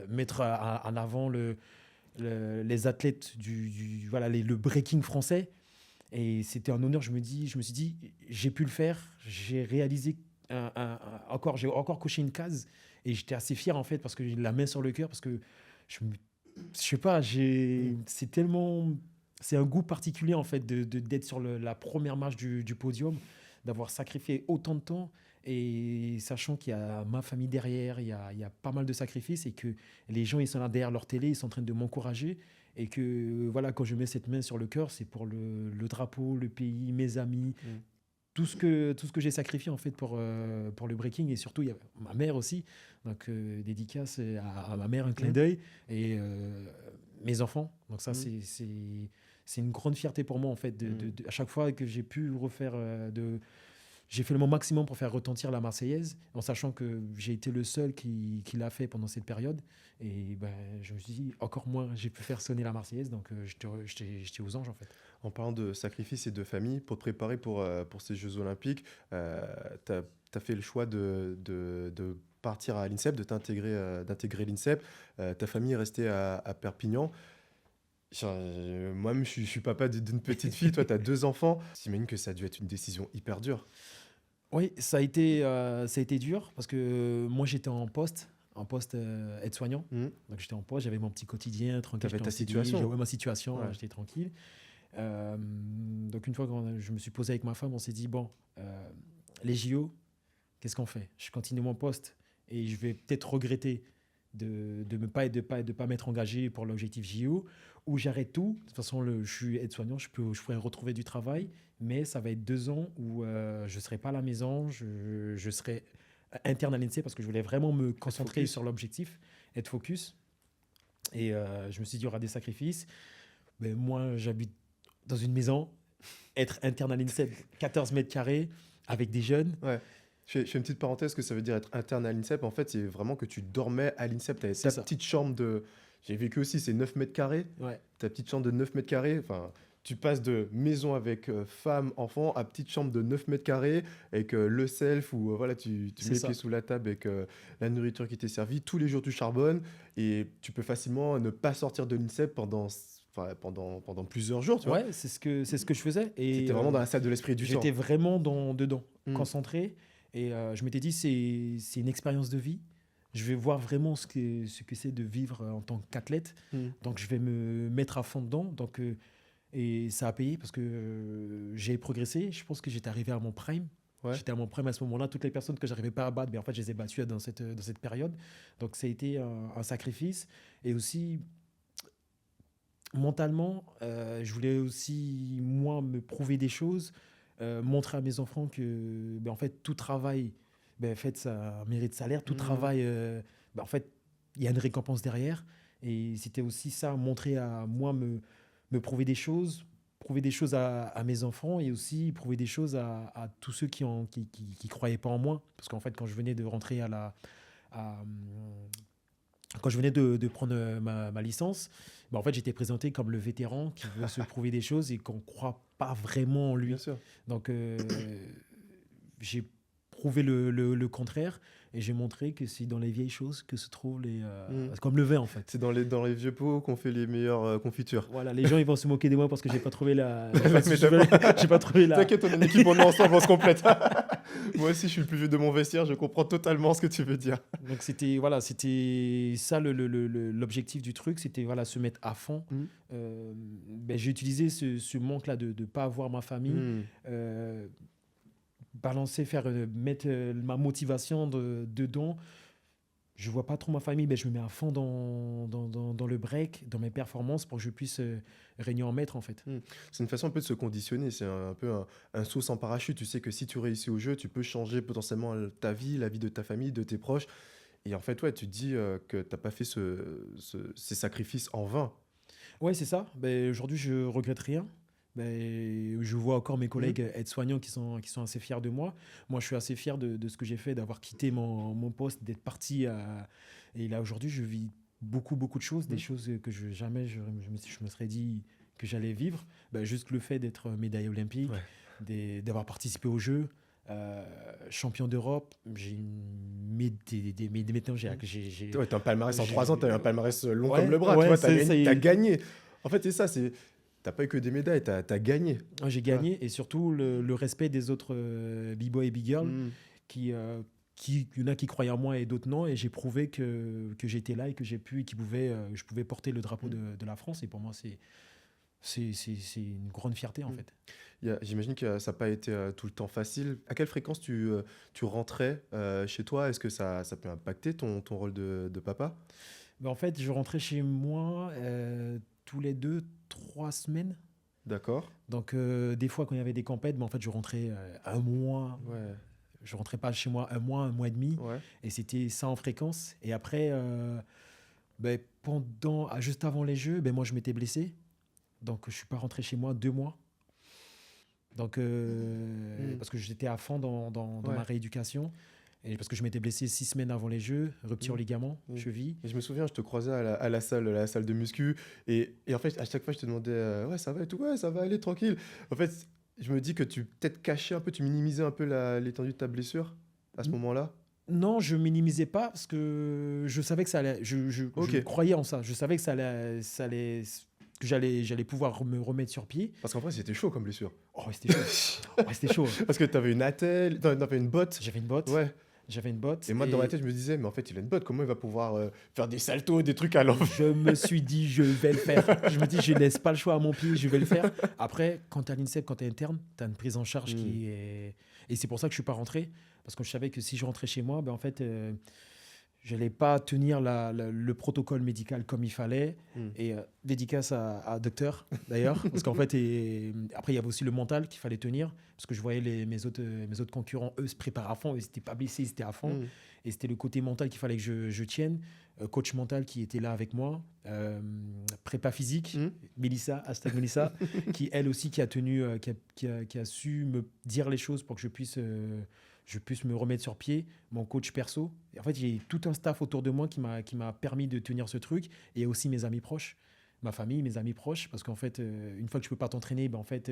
mettre en avant les athlètes le breaking français. Et c'était un honneur. Je me suis dit, j'ai pu le faire. J'ai réalisé j'ai encore coché une case. Et j'étais assez fier, en fait, parce que j'ai la main sur le cœur, parce que je sais pas, c'est un goût particulier, en fait, d'être sur la première marche du podium, d'avoir sacrifié autant de temps et sachant qu'il y a ma famille derrière, il y a pas mal de sacrifices et que les gens, ils sont là derrière leur télé, ils sont en train de m'encourager et que voilà, quand je mets cette main sur le cœur, c'est pour le drapeau, le pays, mes amis, tout ce que j'ai sacrifié en fait pour le breaking. Et surtout il y a ma mère aussi, donc dédicace à ma mère, un clin d'œil, et mes enfants. Donc ça c'est une grande fierté pour moi en fait à chaque fois que j'ai pu refaire j'ai fait le maximum pour faire retentir la Marseillaise, en sachant que j'ai été le seul qui l'a fait pendant cette période. Et je me suis dit, encore moins, j'ai pu faire sonner la Marseillaise, donc j'étais aux anges en fait. En parlant de sacrifice et de famille, pour te préparer pour ces Jeux Olympiques, tu as fait le choix de partir à l'INSEP, d'intégrer l'INSEP. Ta famille est restée à Perpignan. Moi-même, je suis papa d'une petite fille. Toi, tu as 2 enfants. J'imagine que ça a dû être une décision hyper dure. Oui, ça a été dur parce que moi, j'étais en poste aide-soignant. Donc, j'étais en poste, j'avais mon petit quotidien, tranquille. Tu avais ta situation. J'avais ma situation, Ouais. j'étais tranquille. Donc, une fois que je me suis posé avec ma femme, on s'est dit, bon, les JO, qu'est-ce qu'on fait ? Je continue mon poste et je vais peut-être regretter de ne pas m'être engagé pour l'objectif JO, ou j'arrête tout. De toute façon, je suis aide-soignant, je pourrais retrouver du travail, mais ça va être 2 ans où je ne serai pas à la maison, je serai interne à l'INSEP parce que je voulais vraiment me concentrer sur l'objectif, être focus. Et je me suis dit, il y aura des sacrifices. Mais moi, j'habite dans une maison, être interne à l'INSEP, 14 mètres carrés, avec des jeunes. Ouais. Je fais une petite parenthèse, ce que ça veut dire être interne à l'INSEP. En fait, c'est vraiment que tu dormais à l'INSEP. Tu avais ta petite chambre de... J'ai vécu aussi, c'est 9 mètres carrés. Ouais. Ta petite chambre de 9 mètres carrés. Enfin, tu passes de maison avec femme, enfant, à petite chambre de 9 mètres carrés, avec le self, où voilà, tu mets C'est les ça. pieds sous la table avec la nourriture qui t'est servie. Tous les jours, tu charbonnes, et tu peux facilement ne pas sortir de l'INSEP pendant plusieurs jours, tu vois. Ouais, c'est ce que je faisais. Tu Et étais vraiment dans la salle de l'esprit et du temps. j'étais vraiment dedans, Mm. concentré. Et je m'étais dit, c'est une expérience de vie. Je vais voir vraiment ce que c'est de vivre en tant qu'athlète. Mm. Donc, je vais me mettre à fond dedans. Donc, et ça a payé parce que j'ai progressé. Je pense que j'étais arrivé à mon prime. Ouais. J'étais à mon prime à ce moment-là. Toutes les personnes que je n'arrivais pas à battre, mais en fait, je les ai battues dans cette période. Donc, ça a été un sacrifice. Et aussi, mentalement, je voulais aussi, moi, me prouver des choses, montrer à mes enfants que, en fait, tout travail, en fait, ça mérite salaire. Tout Mhm. travail, en fait, il y a une récompense derrière. Et c'était aussi ça, montrer à moi, me prouver des choses à mes enfants et aussi prouver des choses à tous ceux qui croyaient pas en moi. Parce qu'en fait, quand je venais de rentrer à, quand je venais de prendre ma licence, en fait, j'étais présenté comme le vétéran qui veut se prouver des choses et qu'on ne croit pas vraiment en lui. Bien sûr. Donc, j'ai prouvé le contraire et j'ai montré que c'est dans les vieilles choses que se trouvent c'est comme le vin, en fait. C'est dans les vieux pots qu'on fait les meilleures confitures. Voilà, les gens ils vont se moquer de moi parce que j'ai pas trouvé la. Mais j'ai pas trouvé la. T'inquiète, on est une équipe, on est ensemble, on se complète. Moi aussi, je suis le plus vieux de mon vestiaire, je comprends totalement ce que tu veux dire. Donc c'était ça l'objectif du truc, c'était voilà se mettre à fond. J'ai utilisé ce manque-là de ne pas avoir ma famille, balancer, mettre ma motivation dedans. Je vois pas trop ma famille, je me mets à fond dans le break, dans mes performances pour que je puisse régner en maître en fait. C'est une façon un peu de se conditionner, c'est un peu un saut sans parachute. Tu sais que si tu réussis au jeu, tu peux changer potentiellement ta vie, la vie de ta famille, de tes proches. Et en fait, ouais, tu te dis que tu n'as pas fait ces sacrifices en vain. Ouais, c'est ça. Aujourd'hui, je regrette rien. Je vois encore mes collègues aides-soignants qui sont assez fiers de moi. Moi, je suis assez fier de ce que j'ai fait, d'avoir quitté mon poste, d'être parti. Et là, aujourd'hui, je vis beaucoup, beaucoup de choses, des choses que jamais je me serais dit que j'allais vivre. Juste le fait d'être médaillé olympique, d'avoir participé aux Jeux, champion d'Europe. J'ai maintenant, Ouais, t'as un palmarès en 3 ans, t'as eu un palmarès long Ouais, comme le bras. ouais, Tu vois, t'as c'est- gagné. En fait, c'est ça, t'as pas eu que des médailles, t'as gagné. J'ai gagné et surtout le respect des autres b-boys et b-girls il y en a qui croyaient en moi et d'autres non. Et j'ai prouvé que j'étais là et que je pouvais porter le drapeau de la France. Et pour moi, c'est une grande fierté en fait. J'imagine que ça n'a pas été tout le temps facile. À quelle fréquence tu rentrais chez toi? Est-ce que ça peut impacter ton rôle de papa? En fait, je rentrais chez moi tous les 2-3 semaines. D'accord. Donc, des fois, quand il y avait des compètes, en fait, je rentrais un mois. Ouais. Je rentrais pas chez moi un mois et demi. Ouais. Et c'était ça en fréquence. Et après, juste avant les Jeux, moi, je m'étais blessé. Donc, je suis pas rentré chez moi 2 mois. Donc, parce que j'étais à fond dans ma rééducation. Et parce que je m'étais blessé 6 semaines avant les Jeux, rupture ligament, cheville. Et je me souviens, je te croisais à la salle de muscu. Et en fait, à chaque fois, je te demandais ouais, ça va et tout, ouais, ça va aller, tranquille. En fait, je me dis que tu peut-être cachais un peu, tu minimisais un peu l'étendue de ta blessure à ce moment-là. Non, je minimisais pas parce que je savais que ça allait. Je croyais en ça. Je savais que ça allait que j'allais pouvoir me remettre sur pied. Parce qu'en vrai, c'était chaud comme blessure. Oh, c'était chaud. C'était chaud. Parce que t'avais une attelle, t'avais une botte. J'avais une botte. Ouais. J'avais une botte. Et moi, dans ma tête, je me disais, mais en fait, il a une botte. Comment il va pouvoir faire des saltos, des trucs à l'envers? Je me suis dit, je vais le faire. Je me dis, je laisse pas le choix à mon pied, je vais le faire. Après, quand tu es à l'INSEP, quand tu es interne, tu as une prise en charge qui est... Et c'est pour ça que je suis pas rentré. Parce que je savais que si je rentrais chez moi, en fait, je n'allais pas tenir le protocole médical comme il fallait. Et dédicace à docteur, d'ailleurs. Parce qu'en fait, après, il y avait aussi le mental qu'il fallait tenir. Parce que je voyais mes autres concurrents, eux, se préparer à fond. Ils n'étaient pas blessés, ils étaient à fond. Et c'était le côté mental qu'il fallait que je tienne. Coach mental qui était là avec moi. Prépa physique, Mélissa, hashtag Mélissa, qui, elle aussi, qui a tenu, qui a su me dire les choses pour que je puisse me remettre sur pied, mon coach perso. Et en fait, j'ai tout un staff autour de moi qui m'a permis de tenir ce truc, et aussi mes amis proches. ma famille, mes amis proches, parce qu'en fait, une fois que tu peux pas t'entraîner, ben, en fait,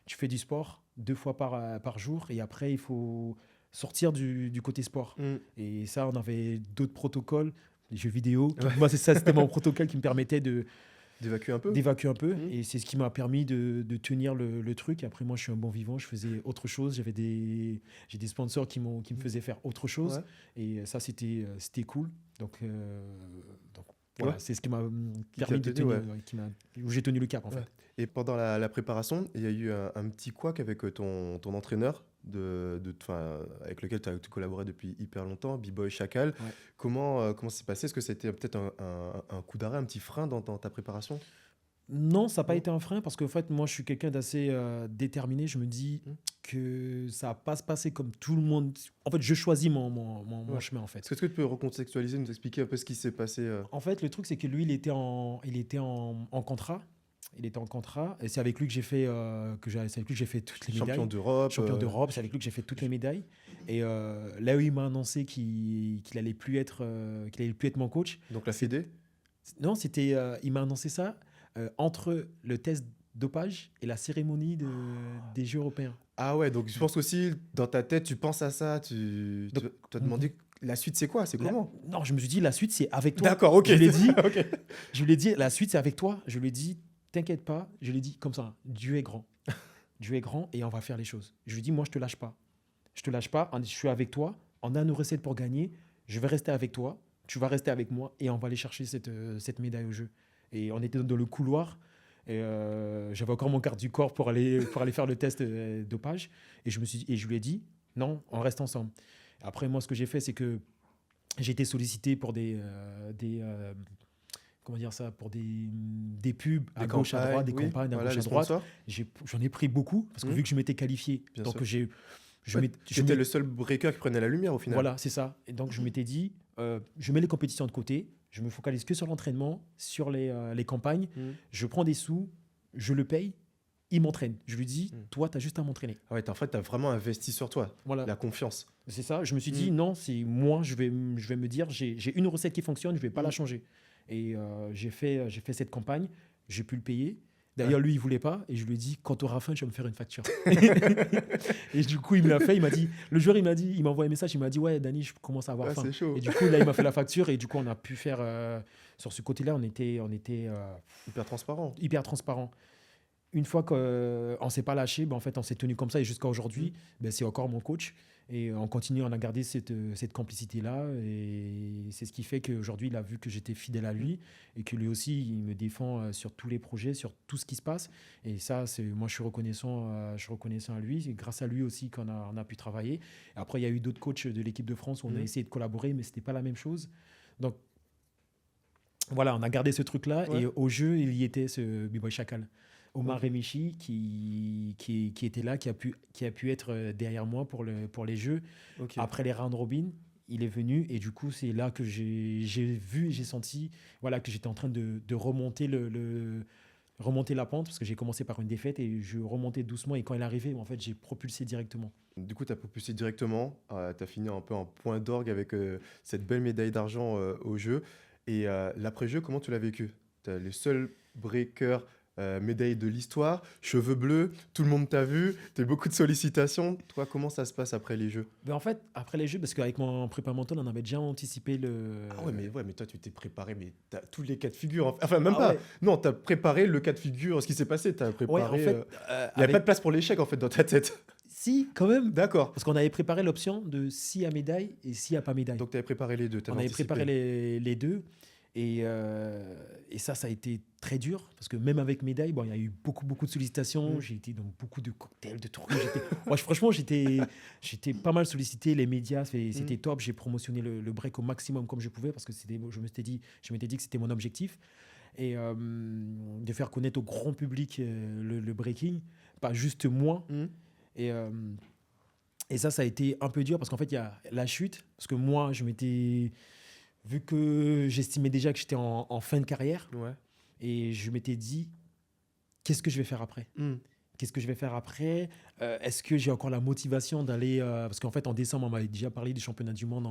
tu fais du sport 2 fois par jour, et après, il faut sortir du côté sport. Et ça, on avait d'autres protocoles, les jeux vidéo. Ouais. Moi, c'était mon protocole qui me permettait D'évacuer un peu. d'évacuer un peu, et c'est ce qui m'a permis de tenir le truc. Après, moi, je suis un bon vivant, je faisais autre chose, j'ai des sponsors qui me faisaient faire autre chose, Ouais. et ça, c'était cool. Donc voilà, Ouais. c'est ce qui m'a Qui t'a permis de tenu, tenir, ouais. où j'ai tenu le cap, en Ouais. fait. Et pendant la préparation, il y a eu un petit couac avec ton entraîneur, avec lequel tu as collaboré depuis hyper longtemps, B-Boy Chacal. Ouais. Comment ça s'est passé? Est-ce que c'était peut-être un coup d'arrêt, un petit frein dans ta préparation? Non, ça n'a pas Non. été un frein, parce qu'en fait, moi, je suis quelqu'un d'assez déterminé. Je me dis que ça va pas se passer comme tout le monde. En fait, je choisis mon Ouais. chemin, en fait. Est-ce que tu peux recontextualiser, nous expliquer un peu ce qui s'est passé En fait, le truc, c'est que lui, il était en contrat. Il était en contrat, et c'est avec lui que j'ai fait, c'est avec lui que j'ai fait toutes les médailles. champion d'Europe? Champion d'Europe, c'est avec lui que j'ai fait toutes les médailles. Et là où il m'a annoncé qu'il allait plus être mon coach. Donc la Fédé? Non, il m'a annoncé ça entre le test dopage et la cérémonie des Jeux européens. Ah ouais, donc je pense qu'aussi, dans ta tête, tu penses à ça, tu Donc, as demandé la suite, c'est quoi? C'est comment? Non, je me suis dit, la suite, c'est avec toi. D'accord, ok. Je lui ai dit, Ok. je lui ai dit, la suite, c'est avec toi. Je lui ai dit, t'inquiète pas. Je lui ai dit, comme ça, Dieu est grand. Dieu est grand, et on va faire les choses. Je lui ai dit, moi, je te lâche pas. Je te lâche pas. Je suis avec toi. On a nos recettes pour gagner. Je vais rester avec toi. Tu vas rester avec moi, et on va aller chercher cette médaille au jeu. Et on était dans le couloir. Et j'avais encore mon garde du corps pour aller faire le test dopage. Et je lui ai dit, non, on reste ensemble. Après, moi, ce que j'ai fait, c'est que j'ai été sollicité pour comment dire ça, pour des pubs à Des gauche, à droite, des campagnes, oui, campagnes à voilà, gauche, les à droite. sponsors. J'en ai pris beaucoup, parce que vu que je m'étais qualifié, Bien donc sûr. je Ouais, j'étais le seul breaker qui prenait la lumière au final. voilà, c'est ça. Et donc, je m'étais dit, je mets les compétitions de côté, je me focalise que sur l'entraînement, sur les campagnes, je prends des sous, je le paye, il m'entraîne. Je lui dis, toi, tu as juste à m'entraîner. Ah ouais, en fait, tu as vraiment investi sur toi, Voilà. la confiance. C'est ça. Je me suis dit, non, c'est moi, je vais me dire, j'ai une recette qui fonctionne, je ne vais pas la changer. Et j'ai fait cette campagne, j'ai pu le payer. D'ailleurs, lui, il ne voulait pas. Et je lui ai dit, quand tu auras faim, tu vas me faire une facture. Et du coup, il me l'a fait. Il m'a dit, le jour, il m'a envoyé un message. Il m'a dit, ouais, Dani, je commence à avoir faim. C'est chaud. Et du coup, là, il m'a fait la facture. Et du coup, on a pu faire, sur ce côté-là, on était Hyper transparent. hyper transparent. Une fois qu'on ne s'est pas lâché, ben, en fait, on s'est tenu comme ça. Et jusqu'à aujourd'hui, ben, c'est encore mon coach. Et on continue, on a gardé cette complicité-là. Et c'est ce qui fait qu'aujourd'hui, il a vu que j'étais fidèle à lui. Et que lui aussi, il me défend sur tous les projets, sur tout ce qui se passe. Et ça, moi, je suis reconnaissant à lui. C'est grâce à lui aussi qu'on a pu travailler. Et après, il y a eu d'autres coachs de l'équipe de France où on a essayé de collaborer, mais ce n'était pas la même chose. Donc, voilà, on a gardé ce truc-là. Ouais. Et au jeu, il y était ce B-Boy Chacal. Omar Remichi qui était là, qui a pu être derrière moi pour les jeux. Okay. Après les round robin, il est venu, et du coup, c'est là que j'ai vu et j'ai senti que j'étais en train de remonter remonter la pente, parce que j'ai commencé par une défaite et je remontais doucement, et quand il est arrivé, en fait, j'ai propulsé directement. Du coup, tu as propulsé directement, tu as fini un peu en point d'orgue avec cette belle médaille d'argent au jeu. Et l'après-jeu, comment tu l'as vécu? Tu es le seul breaker médaille de l'histoire, cheveux bleus, tout le monde t'a vu, tu as eu beaucoup de sollicitations. Toi, comment ça se passe après les Jeux? En fait, après les Jeux, parce qu'avec mon prépa mental, on avait déjà anticipé le... Ah ouais, mais toi, tu t'es préparé, mais tu as tous les cas de figure. Enfin, même pas. Ouais. Non, tu as préparé le cas de figure, ce qui s'est passé. Tu as préparé... Ouais, en fait, il n'y a pas de place pour l'échec, en fait, dans ta tête. Si, quand même. D'accord. Parce qu'on avait préparé l'option de si à médaille et si à pas médaille. Donc, tu avais préparé les deux. On avait préparé les deux. Et ça a été très dur, parce que même avec médaille, il y a eu beaucoup de sollicitations. J'ai été dans beaucoup de cocktails, de trucs. Franchement, j'étais pas mal sollicité. Les médias, c'était top. J'ai promotionné le break au maximum comme je pouvais, parce que je m'étais dit que c'était mon objectif. Et de faire connaître au grand public le breaking, pas juste moi. Et ça a été un peu dur, parce qu'en fait, il y a la chute. Parce que moi, vu que j'estimais déjà que j'étais en fin de carrière, et je m'étais dit, qu'est-ce que je vais faire après? Qu'est-ce que je vais faire après? Est-ce que j'ai encore la motivation d'aller... parce qu'en fait, en décembre, on m'avait déjà parlé des championnats du monde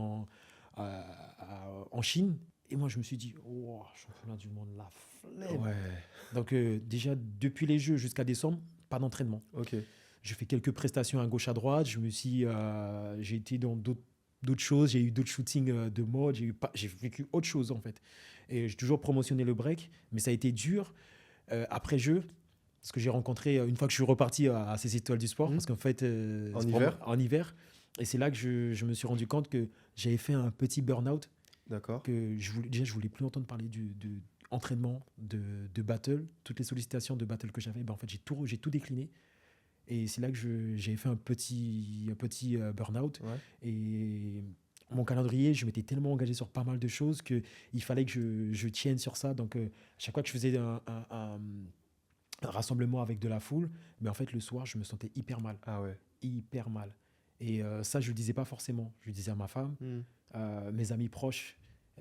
en Chine. Et moi, je me suis dit, oh, championnat du monde, la flemme. Ouais. Donc, déjà, depuis les Jeux jusqu'à décembre, pas d'entraînement. Ok. Je fais quelques prestations à gauche, à droite. J'ai été dans d'autres choses. J'ai eu d'autres shootings de mode. J'ai vécu autre chose, en fait. Et j'ai toujours promotionné le break. Mais ça a été dur après Jeux. Parce que j'ai rencontré, une fois que je suis reparti à ces étoiles du sport, parce qu'en fait, En c'est hiver en hiver. Et c'est là que je me suis rendu compte que j'avais fait un petit burn-out. D'accord. Que je voulais plus entendre parler de entraînement, de battle. Toutes les sollicitations de battle que j'avais, en fait, j'ai tout décliné. Et c'est là que j'ai fait un petit burn-out. Ouais. Et mon calendrier, je m'étais tellement engagé sur pas mal de choses qu'il fallait que je tienne sur ça. Donc, à chaque fois que je faisais un rassemblement avec de la foule, mais en fait, le soir, je me sentais hyper mal. Ah ouais. Hyper mal. Et ça, je ne le disais pas forcément. Je le disais à ma femme, mes amis proches.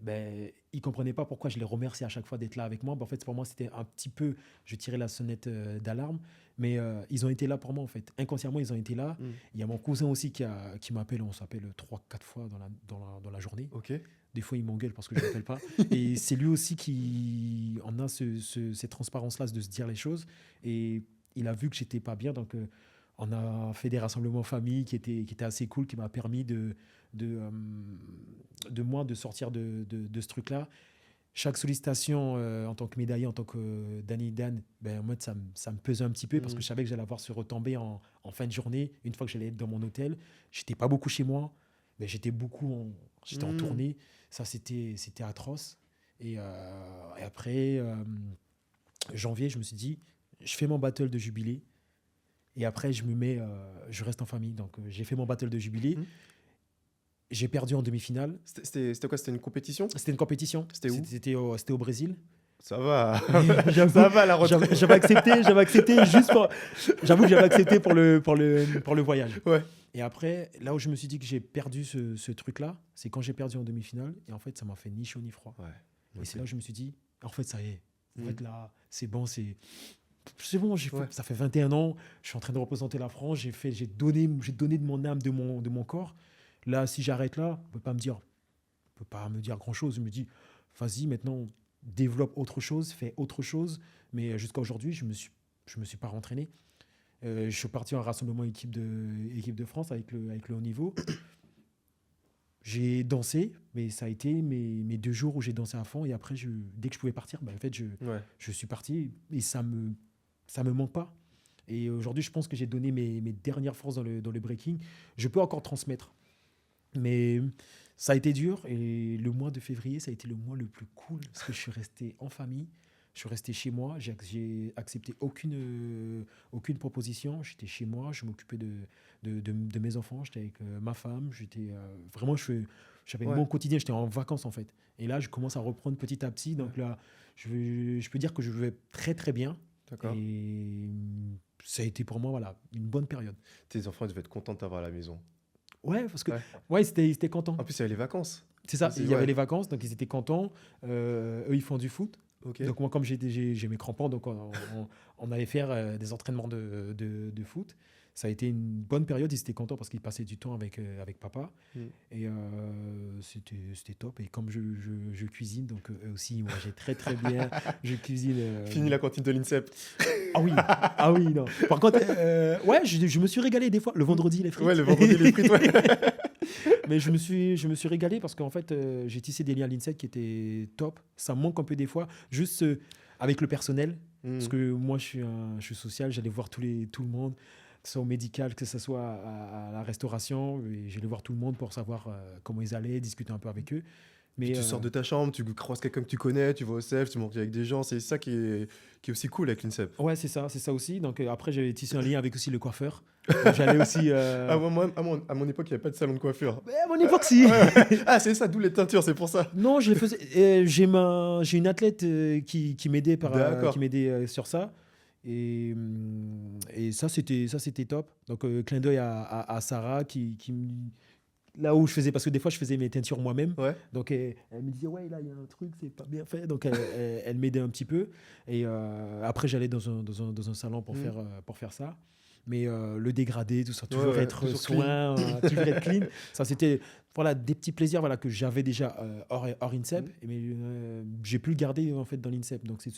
Ils ne comprenaient pas pourquoi je les remerciais à chaque fois d'être là avec moi. En fait, pour moi, c'était un petit peu... Je tirais la sonnette d'alarme. Mais ils ont été là pour moi, en fait. Inconsciemment, ils ont été là. Il y a mon cousin aussi qui m'appelle. On s'appelle 3-4 fois dans la journée. Ok. Des fois, il m'engueule parce que je ne l'appelle pas. Et c'est lui aussi qui en a cette transparence-là de se dire les choses. Et il a vu que j'étais pas bien. Donc, on a fait des rassemblements famille qui étaient assez cool, qui m'a permis de moi de sortir de ce truc-là. Chaque sollicitation en tant que médaillé, en tant que Danny Dan, en mode, ça me pesait un petit peu parce que je savais que j'allais avoir ce retombé en fin de journée. Une fois que j'allais être dans mon hôtel, j'étais pas beaucoup chez moi, mais j'étais en tournée. Ça, c'était atroce. Et après, janvier, je me suis dit, je fais mon battle de jubilé. Et après, je reste en famille. Donc, j'ai fait mon battle de jubilé. J'ai perdu en demi-finale. C'était quoi? C'était une compétition? C'était une compétition. C'était où? C'était au Brésil. Ça va. Ça va, la retraite. J'avais accepté juste pour... J'avoue que j'avais accepté pour le voyage. Ouais. Et après, là où je me suis dit que j'ai perdu ce truc-là, c'est quand j'ai perdu en demi-finale. Et en fait, ça m'a fait ni chaud ni froid. Ouais. Et c'est là où je me suis dit, en fait, ça y est. En fait, là, c'est bon, c'est bon, ça fait 21 ans, je suis en train de représenter la France, j'ai donné de mon âme, de mon corps. Là, si j'arrête là, on peut pas me dire grand-chose. Je me dis, vas-y, maintenant, développe autre chose, fais autre chose. Mais jusqu'à aujourd'hui, je me suis pas rentraîné. Je suis parti en rassemblement équipe de France avec le haut niveau. J'ai dansé, mais ça a été mes 2 jours où j'ai dansé à fond. Et après, dès que je pouvais partir, en fait, je suis parti. Et ça me manque pas. Et aujourd'hui, je pense que j'ai donné mes dernières forces dans le breaking. Je peux encore transmettre. Mais ça a été dur. Et le mois de février, ça a été le mois le plus cool. Parce que je suis resté en famille. Je suis resté chez moi. J'ai accepté aucune proposition. J'étais chez moi. Je m'occupais de mes enfants. J'étais avec ma femme. Vraiment, j'avais mon quotidien. J'étais en vacances, en fait. Et là, je commence à reprendre petit à petit. Donc là, je peux dire que je vais très, très bien. D'accord. Et ça a été pour moi, voilà, une bonne période. Tes enfants devaient être contents de t'avoir à la maison. Ouais, parce que ils étaient contents. En plus, il y avait les vacances. C'est ça, il y avait les vacances, donc ils étaient contents. Eux, ils font du foot. Okay. Donc moi, comme j'ai mes crampons, donc on allait faire des entraînements de foot. Ça a été une bonne période. Ils étaient contents parce qu'ils passaient du temps avec papa. Et c'était top. Et comme je cuisine, donc eux aussi, ils mangeaient très, très bien. Je cuisine... Fini la cantine de l'INSEP. Ah oui, non. Par contre, je me suis régalé des fois. Le vendredi, les frites. Ouais, le vendredi, les frites, ouais. Mais je me suis régalé parce qu'en fait, j'ai tissé des liens à l'INSEP qui étaient top. Ça me manque un peu des fois, juste avec le personnel. Parce que moi, je suis social, j'allais voir tout le monde, que ce soit au médical, que ce soit à la restauration. Et j'allais voir tout le monde pour savoir comment ils allaient, discuter un peu avec eux. Mais tu sors de ta chambre, tu croises quelqu'un que tu connais, tu vas au CEF, tu manges avec des gens. C'est ça qui est aussi cool avec l'INSEP. Ouais, c'est ça aussi. Donc après, j'avais tissé un lien avec aussi le coiffeur. Donc, j'allais aussi... moi, à mon époque, il n'y avait pas de salon de coiffure. Mais à mon époque, si. Ah, c'est ça, d'où les teintures, c'est pour ça. Non, je les faisais. J'ai une athlète qui m'aidait sur ça. Et ça, c'était top. Donc, clin d'œil à Sarah là où je faisais, parce que des fois je faisais mes teintures moi-même, donc elle me disait ouais, là il y a un truc, c'est pas bien fait, donc elle m'aidait un petit peu. Et après j'allais dans un salon pour faire ça. Mais le dégradé, tout ça, toujours Ouais, être toujours soin, toujours être clean. Ça, c'était voilà, des petits plaisirs voilà, que j'avais déjà hors INSEP, mais j'ai pu le garder en fait, dans l'INSEP. Donc, c'est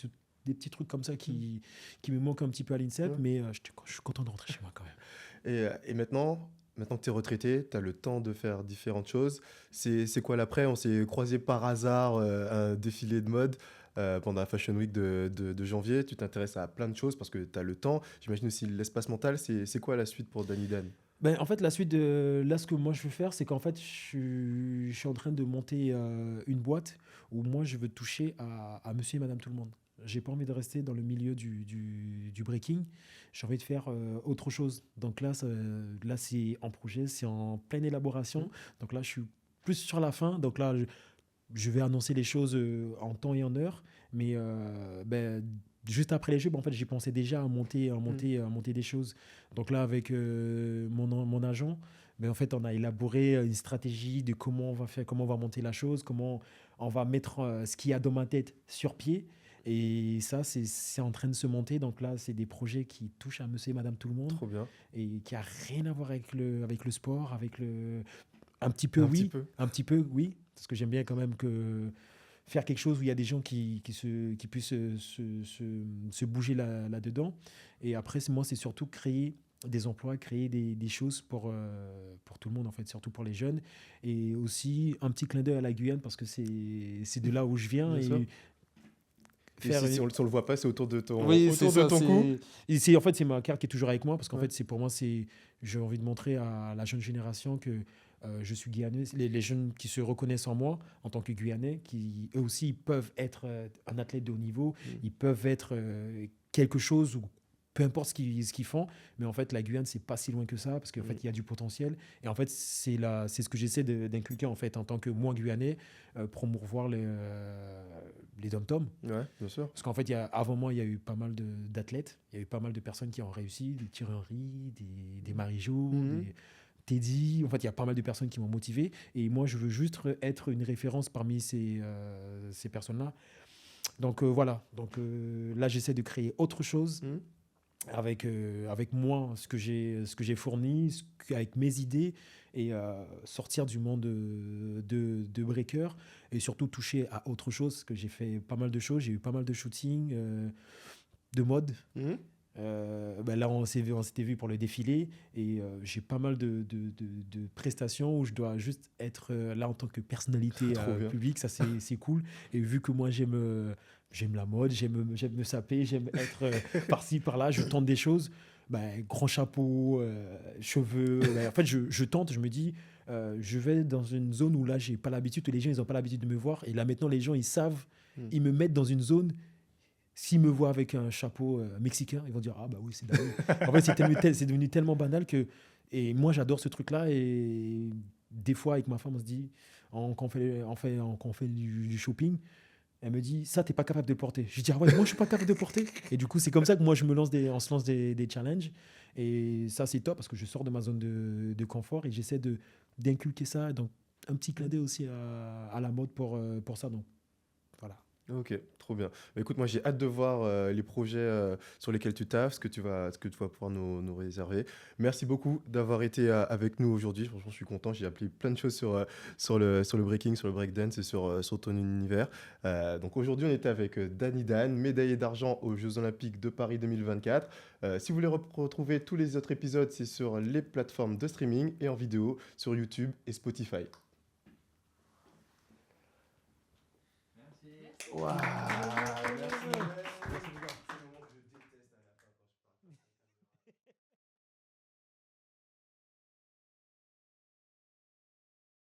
des petits trucs comme ça qui me manquent un petit peu à l'INSEP, Ouais. mais je suis content de rentrer chez moi quand même. Et maintenant que tu es retraité, tu as le temps de faire différentes choses. C'est quoi l'après? On s'est croisé par hasard à un défilé de mode pendant la Fashion Week de janvier. Tu t'intéresses à plein de choses parce que tu as le temps. J'imagine aussi l'espace mental. C'est quoi la suite pour Danny Dan? Ben, en fait, la suite de là, ce que moi je veux faire, c'est qu'en fait, je suis en train de monter une boîte où moi je veux toucher à monsieur et madame tout le monde. J'ai pas envie de rester dans le milieu du breaking. J'ai envie de faire autre chose. Donc là c'est en projet, c'est en pleine élaboration. Donc là, je suis plus sur la fin. Donc là, je vais annoncer les choses en temps et en heure. Mais ben, juste après les Jeux, ben, en fait, j'ai pensé déjà à monter des choses. Donc là, avec mon agent, ben, en fait, on a élaboré une stratégie de comment on va faire, comment on va monter la chose, comment on va mettre ce qu'il y a dans ma tête sur pied. Et ça, c'est en train de se monter. Donc là, c'est des projets qui touchent à monsieur et madame tout le monde Trop bien. et qui a rien à voir avec le sport, avec le... Un petit peu, Un petit oui. peu. Un petit peu, oui. Parce que j'aime bien quand même faire quelque chose où il y a des gens qui puissent se bouger là-dedans. Et après, moi, c'est surtout créer des emplois, créer des choses pour tout le monde, en fait, surtout pour les jeunes. Et aussi, un petit clin d'œil à la Guyane, parce que c'est de là où je viens. Bien sûr. Et Et si on le voit pas, c'est autour de ton, oui, autour c'est de ça. ton cou. En fait, c'est ma carte qui est toujours avec moi parce qu'en Ouais. fait, pour moi, j'ai envie de montrer à la jeune génération que je suis Guyanais. Les jeunes qui se reconnaissent en moi en tant que Guyanais, qui eux aussi ils peuvent être un athlète de haut niveau, ils peuvent être quelque chose ou peu importe ce qu'ils font, mais en fait la Guyane c'est pas si loin que ça parce qu'en fait il y a du potentiel et en fait c'est ce que j'essaie d'inculquer en fait en tant que moi Guyanais, promouvoir les dom-toms. Ouais, bien sûr. Parce qu'en fait, avant moi, il y a eu pas mal d'athlètes, il y a eu pas mal de personnes qui ont réussi, des Thierry Henry, des Marie-Jo, des Teddy. En fait, il y a pas mal de personnes qui m'ont motivé. Et moi, je veux juste être une référence parmi ces personnes-là. Donc voilà. Donc là, j'essaie de créer autre chose avec moi, ce que j'ai fourni, avec mes idées et sortir du monde de breaker et surtout toucher à autre chose parce que j'ai fait pas mal de choses, j'ai eu pas mal de shootings de mode. Ben là, on s'était vu pour le défilé et j'ai pas mal de prestations où je dois juste être là en tant que personnalité Trop bien. publique, ça c'est cool. Et vu que moi j'aime la mode, j'aime me saper, j'aime être par-ci, par-là, je tente des choses. Ben, grand chapeau, cheveux. Ben, en fait, je tente, je me dis, je vais dans une zone où là, j'ai pas l'habitude, les gens, ils n'ont pas l'habitude de me voir. Et là, maintenant, les gens, ils savent, ils me mettent dans une zone. S'ils me voient avec un chapeau mexicain, ils vont dire, ah bah oui, c'est David. En fait, c'est devenu tellement banal que... Et moi, j'adore ce truc-là. Et des fois, avec ma femme, on se dit, quand on fait du shopping, elle me dit, ça, t'es pas capable de le porter. Je dis, ah ouais, moi, je suis pas capable de le porter. Et du coup, c'est comme ça que moi, on se lance des challenges. Et ça, c'est top parce que je sors de ma zone de confort et j'essaie d'inculquer ça. Donc, un petit clin d'œil aussi à la mode pour ça. Donc, voilà. Ok, trop bien. Bah, écoute, moi j'ai hâte de voir les projets sur lesquels tu taffes, ce que tu vas pouvoir nous réserver. Merci beaucoup d'avoir été avec nous aujourd'hui. Franchement, je suis content. J'ai appris plein de choses sur le breaking, sur le breakdance et sur ton univers. Donc aujourd'hui, on était avec Danny Dan, médaillé d'argent aux Jeux Olympiques de Paris 2024. Si vous voulez retrouver tous les autres épisodes, c'est sur les plateformes de streaming et en vidéo sur YouTube et Spotify. Waouh, merci.